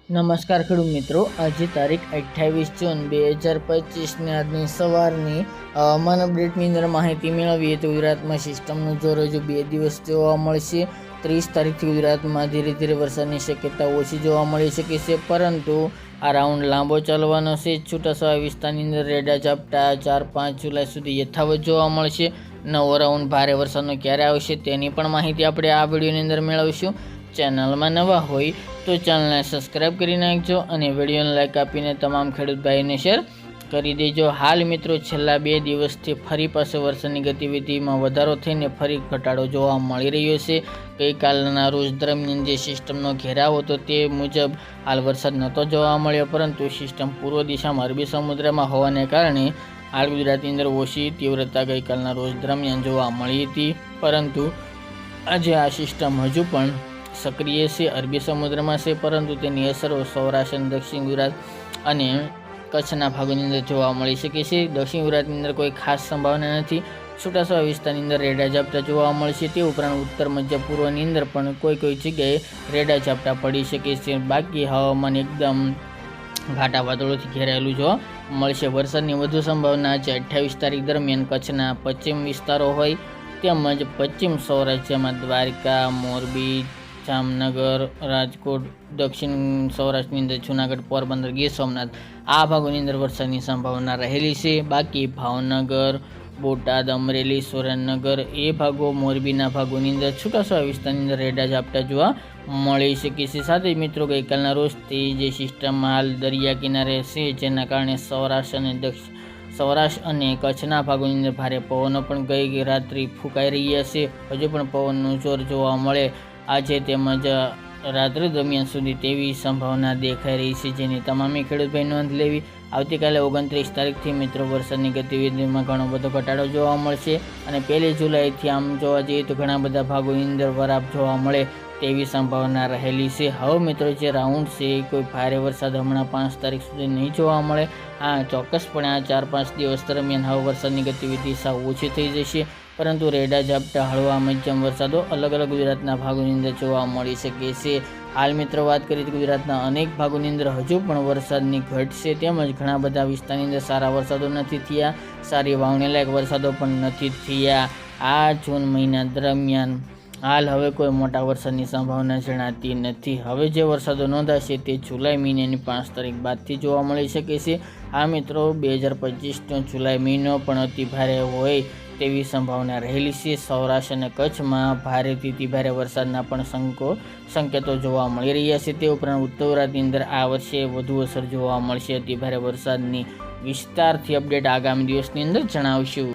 નમસ્કાર ખેડૂત મિત્રો, આજે તારીખ 28 જૂન 2025 આજની સવારની હવામાન અપડેટની અંદર માહિતી મેળવીએ તો ગુજરાતમાં સિસ્ટમનું જોર હજુ 2 દિવસ જોવા મળશે. 30 તારીખથી ગુજરાતમાં ધીરે ધીરે વરસાદની શક્યતા ઓછી જોવા મળી શકે છે, પરંતુ આ રાઉન્ડ લાંબો ચાલવાનો છે. છૂટાછવાયા વિસ્તારની અંદર રેડા ઝાપટા 4-5 જુલાઈ સુધી યથાવત જોવા મળશે. નવો રાઉન્ડ ભારે વરસાદનો ક્યારે આવશે તેની પણ માહિતી આપણે આ વિડીયોની અંદર મેળવીશું. ચેનલમાં નવા હોય તો ચેનલને સબસ્ક્રાઈબ કરી નાખજો અને વિડીયોને લાઈક આપીને તમામ ખેડૂત ભાઈને શેર કરી દેજો. હાલ મિત્રો, છેલ્લા 2 દિવસથી ફરી પાસે વરસાદની ગતિવિધિમાં વધારો થઈને ફરી ઘટાડો જોવા મળી રહ્યો છે. ગઈકાલના રોજ દરમિયાન જે સિસ્ટમનો ઘેરાવ હતો તે મુજબ હાલ વરસાદ નહોતો જોવા મળ્યો, પરંતુ સિસ્ટમ પૂર્વ દિશામાં અરબી સમુદ્રમાં હોવાને કારણે હાલ ગુજરાતની અંદર ઓછી તીવ્રતા ગઈકાલના રોજ દરમિયાન જોવા મળી હતી, પરંતુ આજે આ સિસ્ટમ હજુ પણ સક્રિય છે, અરબી સમુદ્રમાં છે, પરંતુ તેની અસરો સૌરાષ્ટ્ર, દક્ષિણ ગુજરાત અને કચ્છના ભાગોની અંદર જોવા મળી શકે છે. દક્ષિણ ગુજરાતની અંદર કોઈ ખાસ સંભાવના નથી. છૂટાછવાયા વિસ્તારની અંદર રેડા ઝાપટા જોવા મળશે. તે ઉપરાંત ઉત્તર મધ્ય પૂર્વની અંદર પણ કોઈ જગ્યાએ રેડા ઝાપટા પડી શકે છે. બાકી હવામાન એકદમ ઘાટા વાદળોથી ઘેરાયેલું જોવા મળશે. વરસાદની વધુ સંભાવના છે 28 તારીખ દરમિયાન કચ્છના પશ્ચિમ વિસ્તારો હોય તેમજ પશ્ચિમ સૌરાષ્ટ્રમાં દ્વારકા, મોરબી, જામનગર, રાજકોટ, દક્ષિણ સૌરાષ્ટ્રની અંદર જૂનાગઢ, પોરબંદર, ગીર સોમનાથ આ ભાગોની અંદર વરસાદની સંભાવના રહેલી છે. બાકી ભાવનગર, બોટાદ, અમરેલી, સુરેન્દ્રનગર એ ભાગો, મોરબીના ભાગોની અંદર છૂટાછવાયા વિસ્તારની અંદર રેડા ઝાપટા જોવા મળી શકે છે. સાથે જ મિત્રો, ગઈકાલના રોજથી જે સિસ્ટમ હાલ દરિયા કિનારે છે, જેના કારણે સૌરાષ્ટ્ર અને કચ્છના ભાગોની અંદર ભારે પવનો પણ ગઈ રાત્રિ ફૂંકાઈ રહ્યા છે. હજુ પણ પવનનું જોર જોવા મળે આજે તેમજ રાત્રિ દરમિયાન સુધી તેવી સંભાવના દેખાઈ રહી છે, જેની તમામે ખેડૂત ભાઈ નોંધ લેવી. આવતીકાલે 29 તારીખથી મિત્રો વરસાદની ગતિવિધિમાં ઘણો બધો ઘટાડો જોવા મળશે અને 1 જુલાઈથી આમ જોવા જઈએ તો ઘણા બધા ભાગોની અંદર વરાપ જોવા મળે તેવી સંભાવના રહેલી છે. હવે મિત્રો, જે રાઉન્ડ છે એ કોઈ ભારે વરસાદ હમણાં 5 તારીખ સુધી નહીં જોવા મળે. હા, ચોક્કસપણે આ 4-5 દિવસ દરમિયાન હવે વરસાદની ગતિવિધિ સાવ ઓછી થઈ જશે, પરંતુ રેડા ઝાપટા, હળવા મધ્યમ વરસાદો અલગ અલગ ગુજરાતના ભાગોની અંદર જોવા મળી શકે છે. હાલ મિત્રો, વાત કરીએ તો ગુજરાતના અનેક ભાગોની અંદર હજુ પણ વરસાદની ઘટ છે, તેમજ ઘણા બધા વિસ્તારની અંદર સારા વરસાદો નથી થયા, સારી વાવણી લાયક વરસાદો પણ નથી થયા. આ જૂન મહિના દરમિયાન હાલ હવે કોઈ મોટા વરસાદની સંભાવના જણાતી નથી. હવે જે વરસાદો નોંધાશે તે જુલાઈ મહિનાની 5 તારીખ બાદથી જોવા મળી શકે છે. આ મિત્રો, 2025નો જુલાઈ મહિનો પણ અતિ ભારે હોય તેવી સંભાવના રહેલી છે. સૌરાષ્ટ્ર અને કચ્છમાં ભારેથી અતિ ભારે વરસાદના પણ સંકેતો જોવા મળી રહ્યા છે. તે ઉપરાંત ઉત્તર ગુજરાતની અંદર આ વર્ષે વધુ અસર જોવા મળશે અતિ ભારે વરસાદની. વિસ્તારથી અપડેટ આગામી દિવસની અંદર જણાવશું.